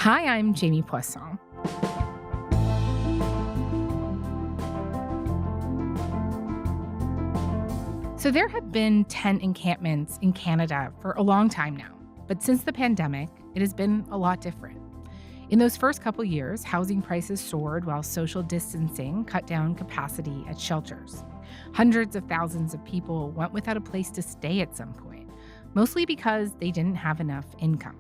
Hi, I'm Jamie Poisson. So there have been tent encampments in Canada for a long time now, but since the pandemic, it has been a lot different. In those first couple years, housing prices soared while social distancing cut down capacity at shelters. Hundreds of thousands of people went without a place to stay at some point, mostly because they didn't have enough income.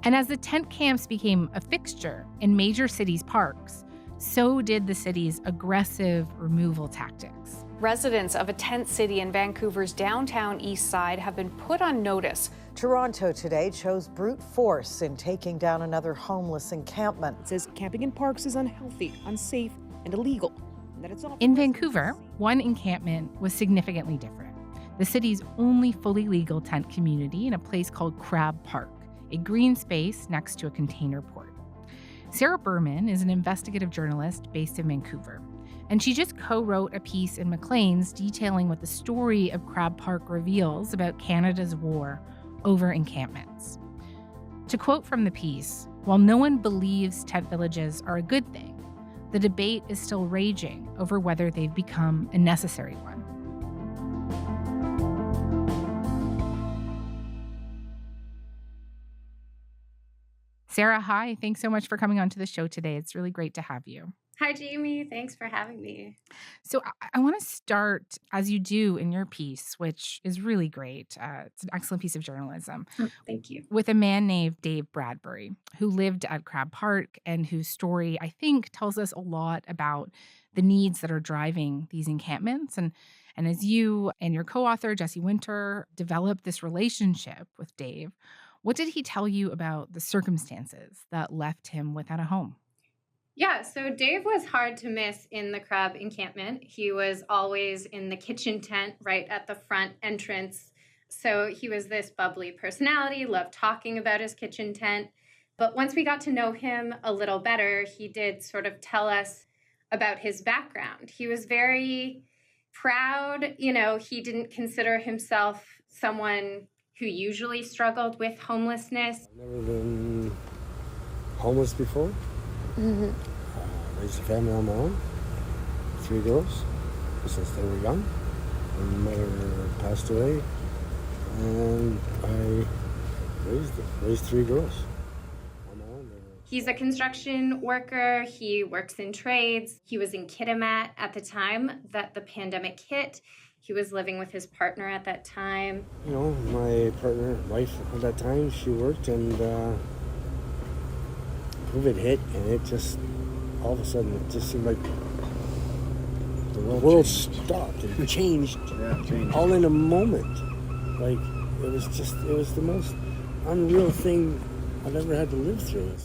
And as the tent camps became a fixture in major cities' parks, so did the city's aggressive removal tactics. Residents of a tent city in Vancouver's downtown east side have been put on notice. Toronto today chose brute force in taking down another homeless encampment. It says camping in parks is unhealthy, unsafe, and illegal. And that it's In Vancouver, one encampment was significantly different. The city's only fully legal tent community in a place called Crab Park, a green space next to a container port. Sarah Berman is an investigative journalist based in Vancouver, and she just co-wrote a piece in Maclean's detailing what the story of Crab Park reveals about Canada's war over encampments. To quote from the piece, while no one believes tent villages are a good thing, the debate is still raging over whether they've become a necessary one. Sarah, hi. Thanks so much for coming on to the show today. It's really great to have you. Hi, Jamie. Thanks for having me. So I want to start, as you do in your piece, which is really great. It's an excellent piece of journalism. Thank you. With a man named Dave Bradbury, who lived at Crab Park and whose story, I think, tells us a lot about the needs that are driving these encampments. And as you and your co-author, Jesse Winter, developed this relationship with Dave, what did he tell you about the circumstances that left him without a home? Yeah, so Dave was hard to miss in the crab encampment. He was always in the kitchen tent right at the front entrance. So he was this bubbly personality, loved talking about his kitchen tent. But once we got to know him a little better, he did sort of tell us about his background. He was very proud. He didn't consider himself someone who usually struggled with homelessness. I've never been homeless before. Mm-hmm. Raised a family on my own, 3 girls since they were young. My mother passed away, and I raised 3 girls on my own. He's a construction worker. He works in trades. He was in Kitimat at the time that the pandemic hit. He was living with his partner at that time. My wife at that time, she worked, and COVID hit, and it just, all of a sudden, it just seemed like the world stopped and changed, all in a moment. Like, it was the most unreal thing I've ever had to live through.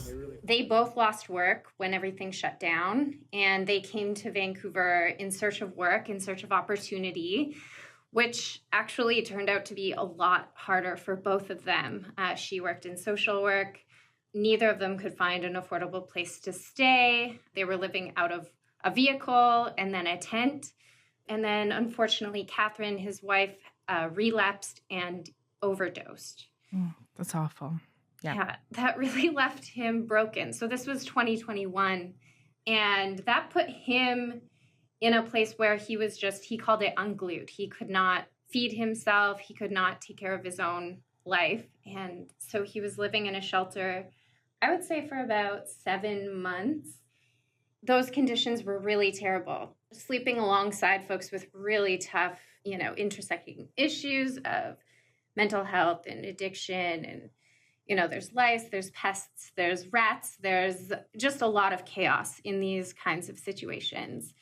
They both lost work when everything shut down, and they came to Vancouver in search of work, in search of opportunity, which actually turned out to be a lot harder for both of them. She worked in social work. Neither of them could find an affordable place to stay. They were living out of a vehicle and then a tent. And then, unfortunately, Catherine, his wife, relapsed and overdosed. That's awful. Yeah, that really left him broken. So this was 2021, and that put him in a place where he called it unglued. He could not feed himself. He could not take care of his own life. And so he was living in a shelter, I would say, for about 7 months. Those conditions were really terrible. Sleeping alongside folks with really tough, intersecting issues of mental health and addiction, and there's lice, there's pests, there's rats, there's just a lot of chaos in these kinds of situations.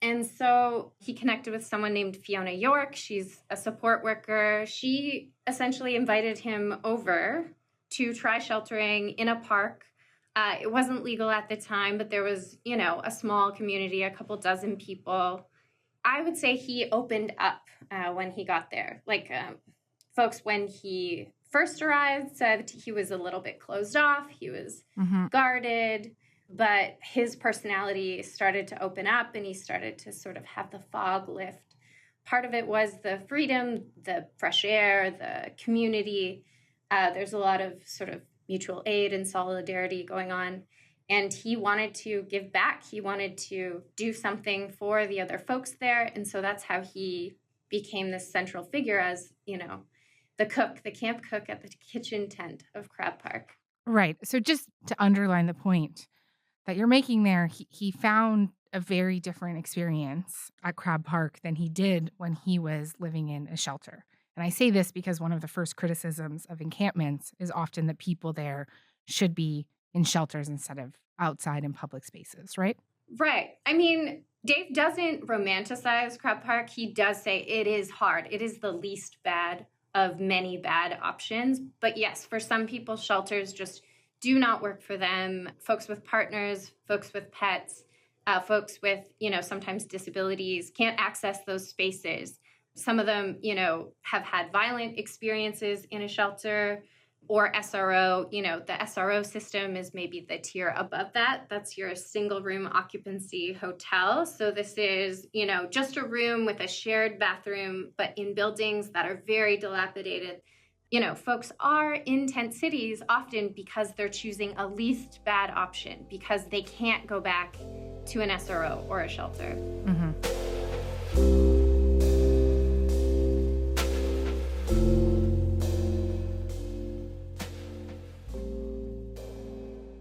And so he connected with someone named Fiona York. She's a support worker. She essentially invited him over to try sheltering in a park. It wasn't legal at the time, but there was, a small community, a couple dozen people. I would say he opened up when he got there. Folks, when he first arrived, said he was a little bit closed off. He was guarded, but his personality started to open up, and he started to sort of have the fog lift. Part of it was the freedom, the fresh air, the community. There's a lot of sort of mutual aid and solidarity going on. And he wanted to give back. He wanted to do something for the other folks there. And so that's how he became this central figure as, the cook, the camp cook at the kitchen tent of Crab Park. Right. So just to underline the point that you're making there, he found a very different experience at Crab Park than he did when he was living in a shelter. And I say this because one of the first criticisms of encampments is often that people there should be in shelters instead of outside in public spaces, right? Right. I mean, Dave doesn't romanticize Crab Park. He does say it is hard. It is the least bad of many bad options. But yes, for some people, shelters just do not work for them. Folks with partners, folks with pets, folks with, sometimes disabilities can't access those spaces. Some of them, have had violent experiences in a shelter or SRO. The SRO system is maybe the tier above that. That's your single room occupancy hotel. So this is, just a room with a shared bathroom, but in buildings that are very dilapidated. Folks are in tent cities often because they're choosing a least bad option because they can't go back to an SRO or a shelter. Mm-hmm.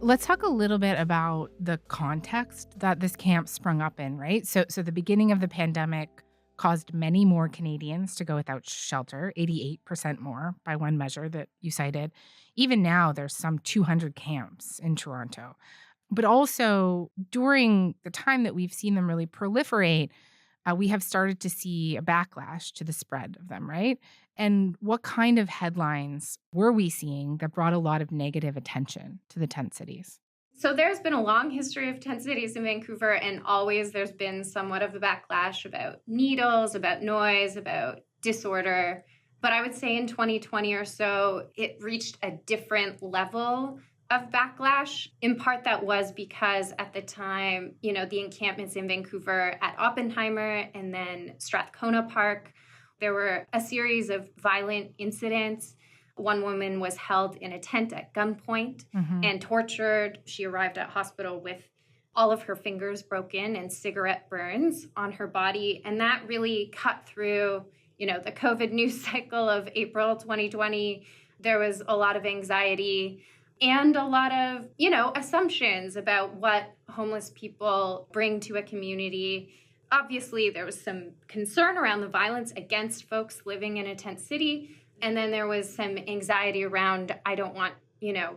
Let's talk a little bit about the context that this camp sprung up in, right? So the beginning of the pandemic caused many more Canadians to go without shelter, 88% more by one measure that you cited. Even now, there's some 200 camps in Toronto. But also, during the time that we've seen them really proliferate, we have started to see a backlash to the spread of them, right? And what kind of headlines were we seeing that brought a lot of negative attention to the tent cities? So there's been a long history of tent cities in Vancouver, and always there's been somewhat of a backlash about needles, about noise, about disorder. But I would say in 2020 or so, it reached a different level of backlash. In part, that was because at the time, the encampments in Vancouver at Oppenheimer and then Strathcona Park, there were a series of violent incidents. One woman was held in a tent at gunpoint and tortured. She arrived at hospital with all of her fingers broken and cigarette burns on her body. And that really cut through, the COVID news cycle of April 2020. There was a lot of anxiety and a lot of, assumptions about what homeless people bring to a community. Obviously, there was some concern around the violence against folks living in a tent city. And then there was some anxiety around, I don't want,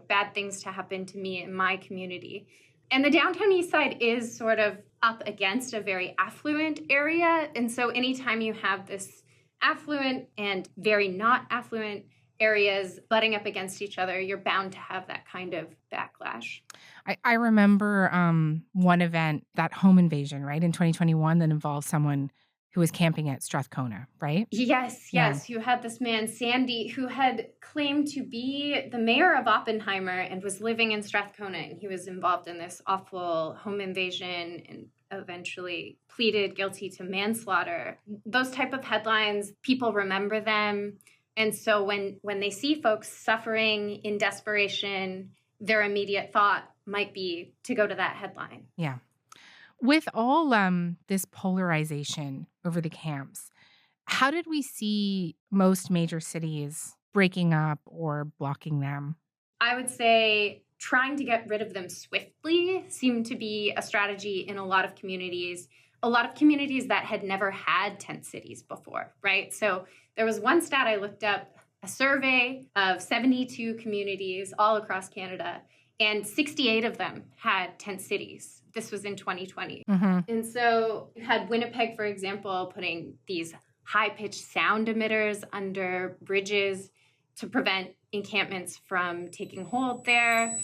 bad things to happen to me in my community. And the downtown east side is sort of up against a very affluent area. And so anytime you have this affluent and very not affluent areas butting up against each other, you're bound to have that kind of backlash. I remember one event, that home invasion, right, in 2021 that involved someone who was camping at Strathcona, right? Yes. You had this man, Sandy, who had claimed to be the mayor of Oppenheimer and was living in Strathcona. And he was involved in this awful home invasion and eventually pleaded guilty to manslaughter. Those type of headlines, people remember them. And so when they see folks suffering in desperation, their immediate thought might be to go to that headline. Yeah. With all this polarization over the camps, how did we see most major cities breaking up or blocking them? I would say trying to get rid of them swiftly seemed to be a strategy in a lot of communities that had never had tent cities before, right? So there was one stat I looked up, a survey of 72 communities all across Canada, and 68 of them had tent cities. This was in 2020. And so you had Winnipeg, for example, putting these high-pitched sound emitters under bridges to prevent encampments from taking hold there.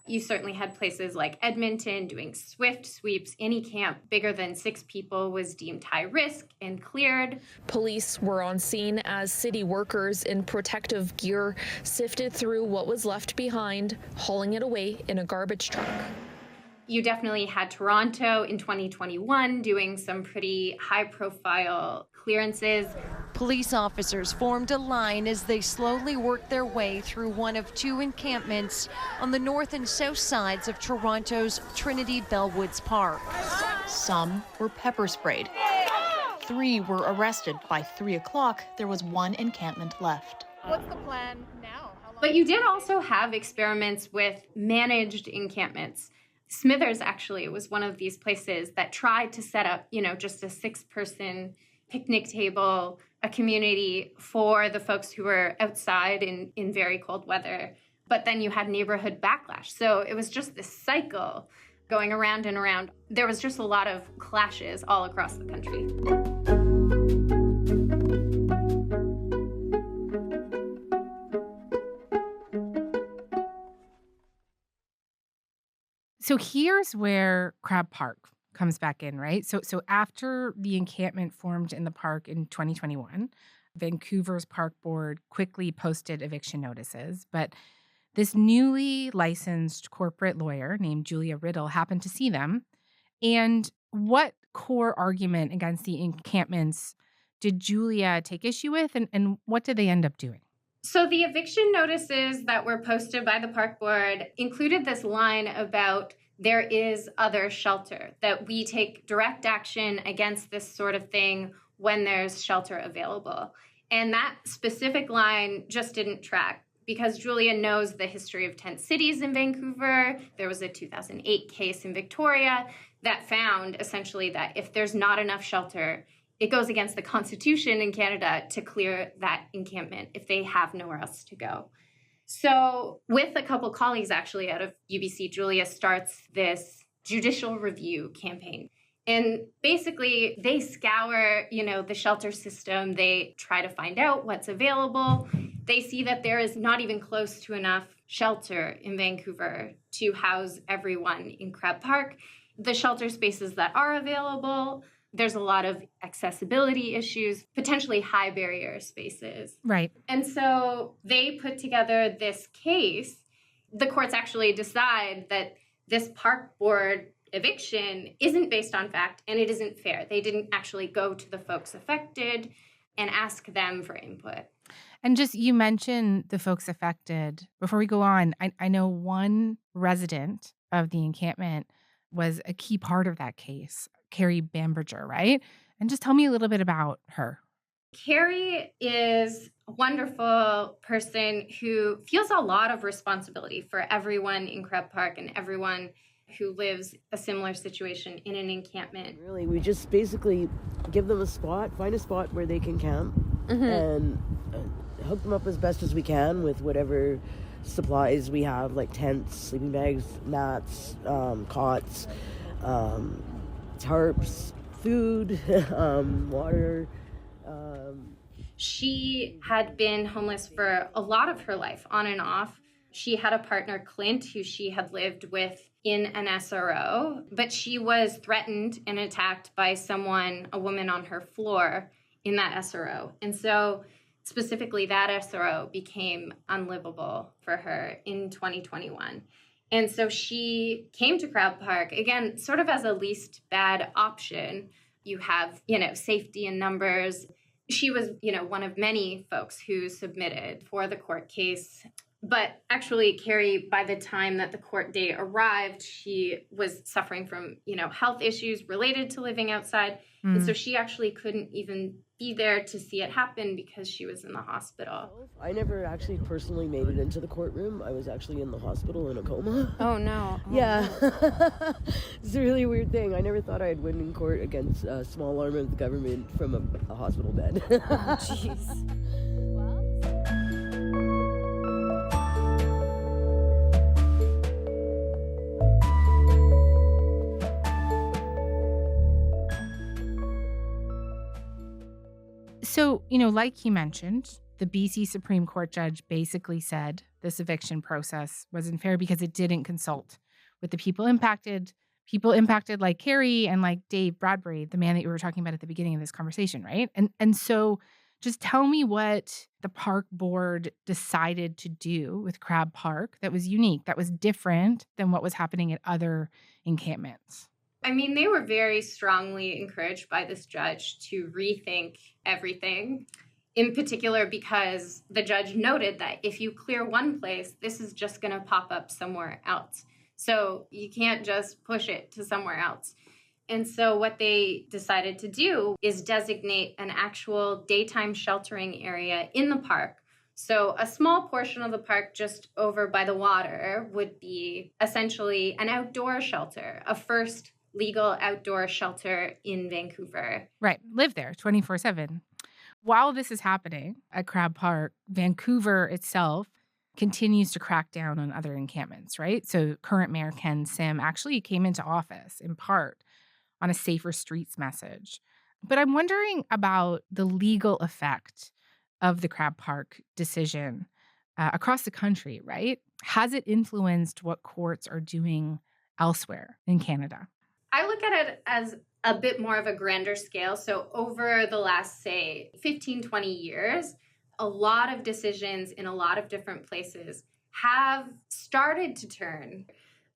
You certainly had places like Edmonton doing swift sweeps. Any camp bigger than 6 people was deemed high risk and cleared. Police were on scene as city workers in protective gear sifted through what was left behind, hauling it away in a garbage truck. You definitely had Toronto in 2021 doing some pretty high-profile clearances. Police officers formed a line as they slowly worked their way through one of two encampments on the north and south sides of Toronto's Trinity Bellwoods Park. Some were pepper sprayed. 3 were arrested. By 3 o'clock, there was one encampment left. What's the plan now? But you did also have experiments with managed encampments. Smithers actually was one of these places that tried to set up, just a 6-person picnic table, a community for the folks who were outside in very cold weather. But then you had neighborhood backlash. So it was just this cycle going around and around. There was just a lot of clashes all across the country. So here's where Crab Park comes back in, right? So after the encampment formed in the park in 2021, Vancouver's park board quickly posted eviction notices, but this newly licensed corporate lawyer named Julia Riddle happened to see them. And what core argument against the encampments did Julia take issue with, and what did they end up doing? So the eviction notices that were posted by the park board included this line about there is other shelter, that we take direct action against this sort of thing when there's shelter available. And that specific line just didn't track because Julia knows the history of tent cities in Vancouver. There was a 2008 case in Victoria that found essentially that if there's not enough shelter, it goes against the Constitution in Canada to clear that encampment if they have nowhere else to go. So with a couple colleagues actually out of UBC, Julia starts this judicial review campaign. And basically they scour, the shelter system. They try to find out what's available. They see that there is not even close to enough shelter in Vancouver to house everyone in Crab Park. The shelter spaces that are available, there's a lot of accessibility issues, potentially high barrier spaces. Right. And so they put together this case. The courts actually decide that this park board eviction isn't based on fact and it isn't fair. They didn't actually go to the folks affected and ask them for input. And just, you mentioned the folks affected. Before we go on, I know one resident of the encampment was a key part of that case, Carrie Bamberger, right? And just tell me a little bit about her. Carrie is a wonderful person who feels a lot of responsibility for everyone in Crab Park and everyone who lives a similar situation in an encampment. Really, we just basically give them a spot, find a spot where they can camp, and hook them up as best as we can with whatever supplies we have, like tents, sleeping bags, mats, cots, tarps, food, water. She had been homeless for a lot of her life, on and off. She had a partner, Clint, who she had lived with in an SRO, but she was threatened and attacked by a woman on her floor in that SRO. And so specifically that SRO became unlivable for her in 2021. And so she came to Crab Park, again, sort of as a least bad option. You have, safety in numbers. She was, one of many folks who submitted for the court case. But actually, Carrie, by the time that the court date arrived, she was suffering from, health issues related to living outside. And so she actually couldn't even be there to see it happen because she was in the hospital. I never actually personally made it into the courtroom. I was actually in the hospital in a coma. Oh, no. Yeah. It's a really weird thing. I never thought I'd win in court against a small arm of the government from a hospital bed. Jeez. So, like you mentioned, the BC Supreme Court judge basically said this eviction process wasn't fair because it didn't consult with the people impacted like Carrie and like Dave Bradbury, the man that you were talking about at the beginning of this conversation, right? And so Just tell me what the park board decided to do with Crab Park that was unique, that was different than what was happening at other encampments. I mean, they were very strongly encouraged by this judge to rethink everything, in particular because the judge noted that if you clear one place, this is just going to pop up somewhere else. So you can't just push it to somewhere else. And so what they decided to do is designate an actual daytime sheltering area in the park. So a small portion of the park just over by the water would be essentially an outdoor shelter, a first legal outdoor shelter in Vancouver. Right. Live there 24/7. While this is happening at Crab Park, Vancouver itself continues to crack down on other encampments, right? So current Mayor Ken Sim actually came into office in part on a safer streets message. But I'm wondering about the legal effect of the Crab Park decision across the country, right? Has it influenced what courts are doing elsewhere in Canada? I look at it as a bit more of a grander scale. So over the last, say, 15, 20 years, a lot of decisions in a lot of different places have started to turn.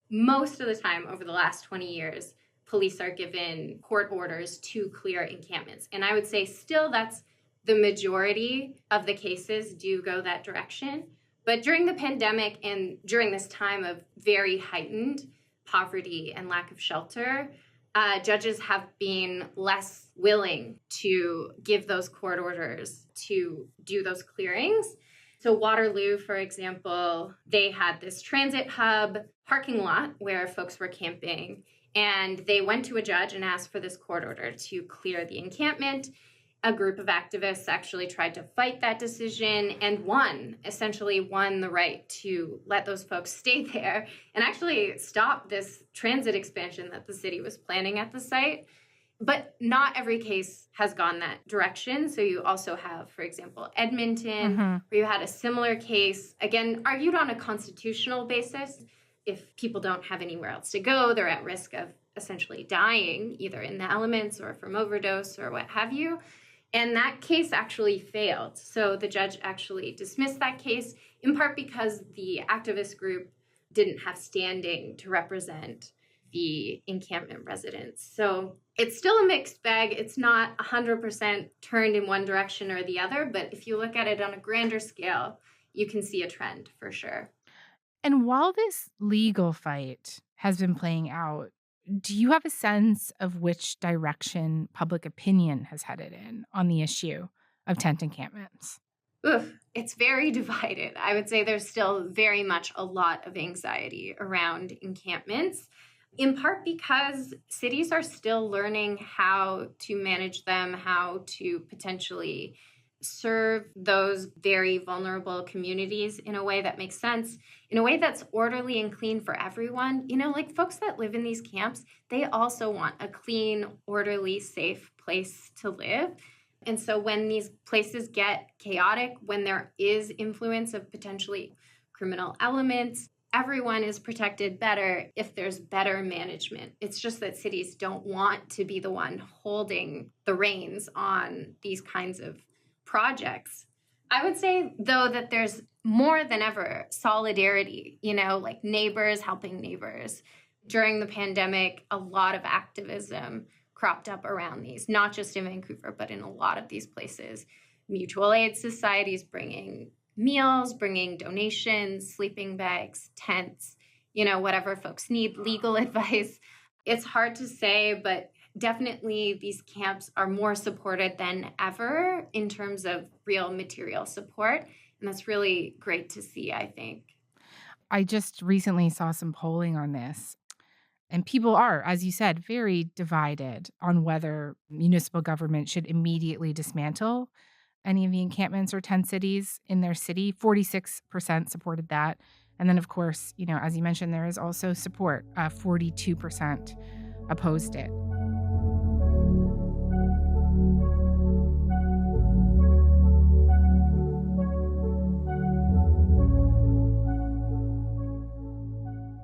Most of the time over the last 20 years, police are given court orders to clear encampments. And I would say still that's the majority of the cases do go that direction. But during the pandemic and during this time of very heightened poverty and lack of shelter, judges have been less willing to give those court orders to do those clearings. So Waterloo, for example, they had this transit hub parking lot where folks were camping, and they went to a judge and asked for this court order to clear the encampment. A group of activists actually tried to fight that decision and essentially won the right to let those folks stay there and actually stop this transit expansion that the city was planning at the site. But not every case has gone that direction. So you also have, for example, Edmonton, where you had a similar case, again, argued on a constitutional basis. If people don't have anywhere else to go, they're at risk of essentially dying, either in the elements or from overdose or what have you. And that case actually failed. So the judge actually dismissed that case, in part because the activist group didn't have standing to represent the encampment residents. So it's still a mixed bag. It's not 100% turned in one direction or the other, but if you look at it on a grander scale, you can see a trend for sure. And while this legal fight has been playing out, do you have a sense of which direction public opinion has headed in on the issue of tent encampments? It's very divided. I would say there's still very much a lot of anxiety around encampments, in part because cities are still learning how to manage them, how to potentially serve those very vulnerable communities in a way that makes sense, in a way that's orderly and clean for everyone. You know, like folks that live in these camps, they also want a clean, orderly, safe place to live. And so when these places get chaotic, when there is influence of potentially criminal elements, everyone is protected better if there's better management. It's just that cities don't want to be the one holding the reins on these kinds of projects. I would say, though, that there's more than ever solidarity, you know, like neighbors helping neighbors. During the pandemic, a lot of activism cropped up around these, not just in Vancouver, but in a lot of these places. Mutual aid societies bringing meals, bringing donations, sleeping bags, tents, you know, whatever folks need, legal advice. It's hard to say, but definitely these camps are more supported than ever in terms of real material support. And that's really great to see, I think. I just recently saw some polling on this. And people are, as you said, very divided on whether municipal government should immediately dismantle any of the encampments or tent cities in their city. 46% supported that. And then, of course, you know, as you mentioned, there is also support. 42% opposed it.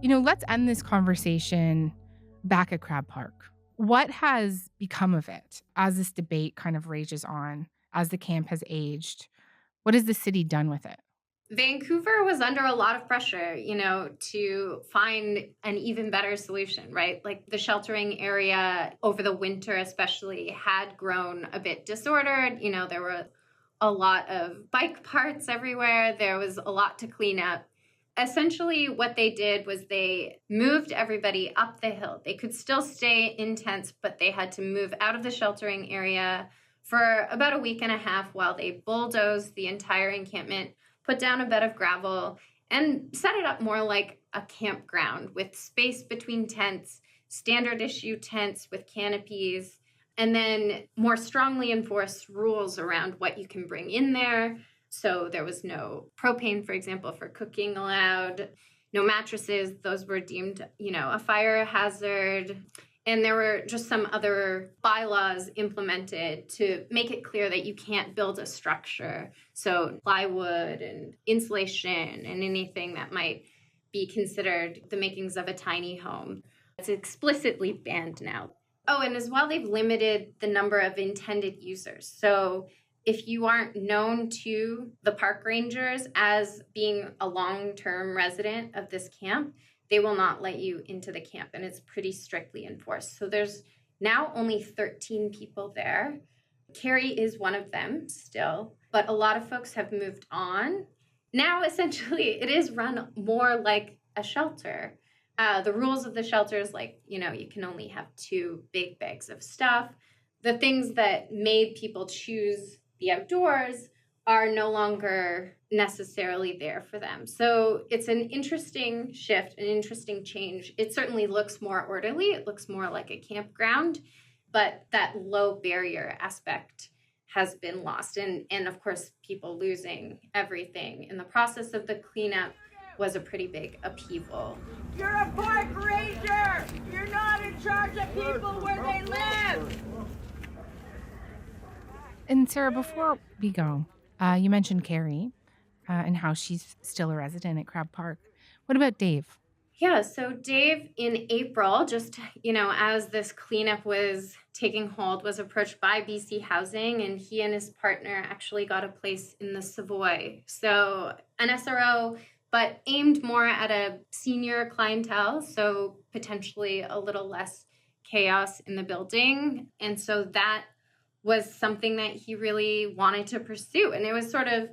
You know, let's end this conversation back at Crab Park. What has become of it as this debate kind of rages on as the camp has aged. What has the city done with it? Vancouver was under a lot of pressure, to find an even better solution, right? Like the sheltering area over the winter especially had grown a bit disordered. There were a lot of bike parts everywhere. There was a lot to clean up. Essentially, what they did was they moved everybody up the hill. They could still stay in tents, but they had to move out of the sheltering area for about a week and a half while they bulldozed the entire encampment, put down a bed of gravel, and set it up more like a campground with space between tents, standard issue tents with canopies, and then more strongly enforced rules around what you can bring in there. So there was no propane, for example, for cooking allowed, no mattresses. Those were deemed, a fire hazard. And there were just some other bylaws implemented to make it clear that you can't build a structure. So plywood and insulation and anything that might be considered the makings of a tiny home. It's explicitly banned now. Oh, and as well, they've limited the number of intended users. So if you aren't known to the park rangers as being a long-term resident of this camp, they will not let you into the camp, and it's pretty strictly enforced. So there's now only 13 people there. Carrie is one of them still, but a lot of folks have moved on. Now, essentially, it is run more like a shelter. The rules of the shelter is you can only have 2 big bags of stuff. The things that made people choose the outdoors are no longer necessarily there for them. So it's an interesting shift, an interesting change. It certainly looks more orderly. It looks more like a campground, but that low barrier aspect has been lost. And of course, people losing everything in the process of the cleanup was a pretty big upheaval. You're a park ranger! You're not in charge of people where they live! And Sarah, before we go, you mentioned Carrie and how she's still a resident at Crab Park. What about Dave? Yeah, so Dave in April, just, as this cleanup was taking hold, was approached by BC Housing, and he and his partner actually got a place in the Savoy. So an SRO, but aimed more at a senior clientele, so potentially a little less chaos in the building. And so that was something that he really wanted to pursue. And it was sort of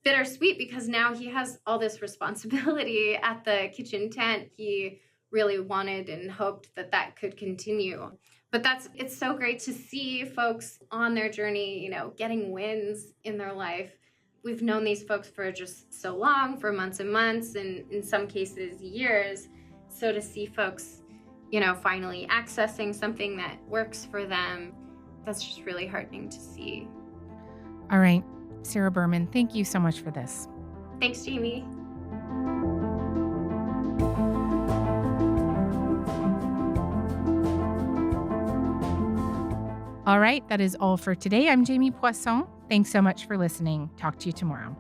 bittersweet because now he has all this responsibility at the kitchen tent. He really wanted and hoped that that could continue. But it's so great to see folks on their journey, getting wins in their life. We've known these folks for just so long, for months and months, and in some cases, years. So to see folks, finally accessing something that works for them, that's just really heartening to see. All right, Sarah Berman, thank you so much for this. Thanks, Jamie. All right, that is all for today. I'm Jamie Poisson. Thanks so much for listening. Talk to you tomorrow.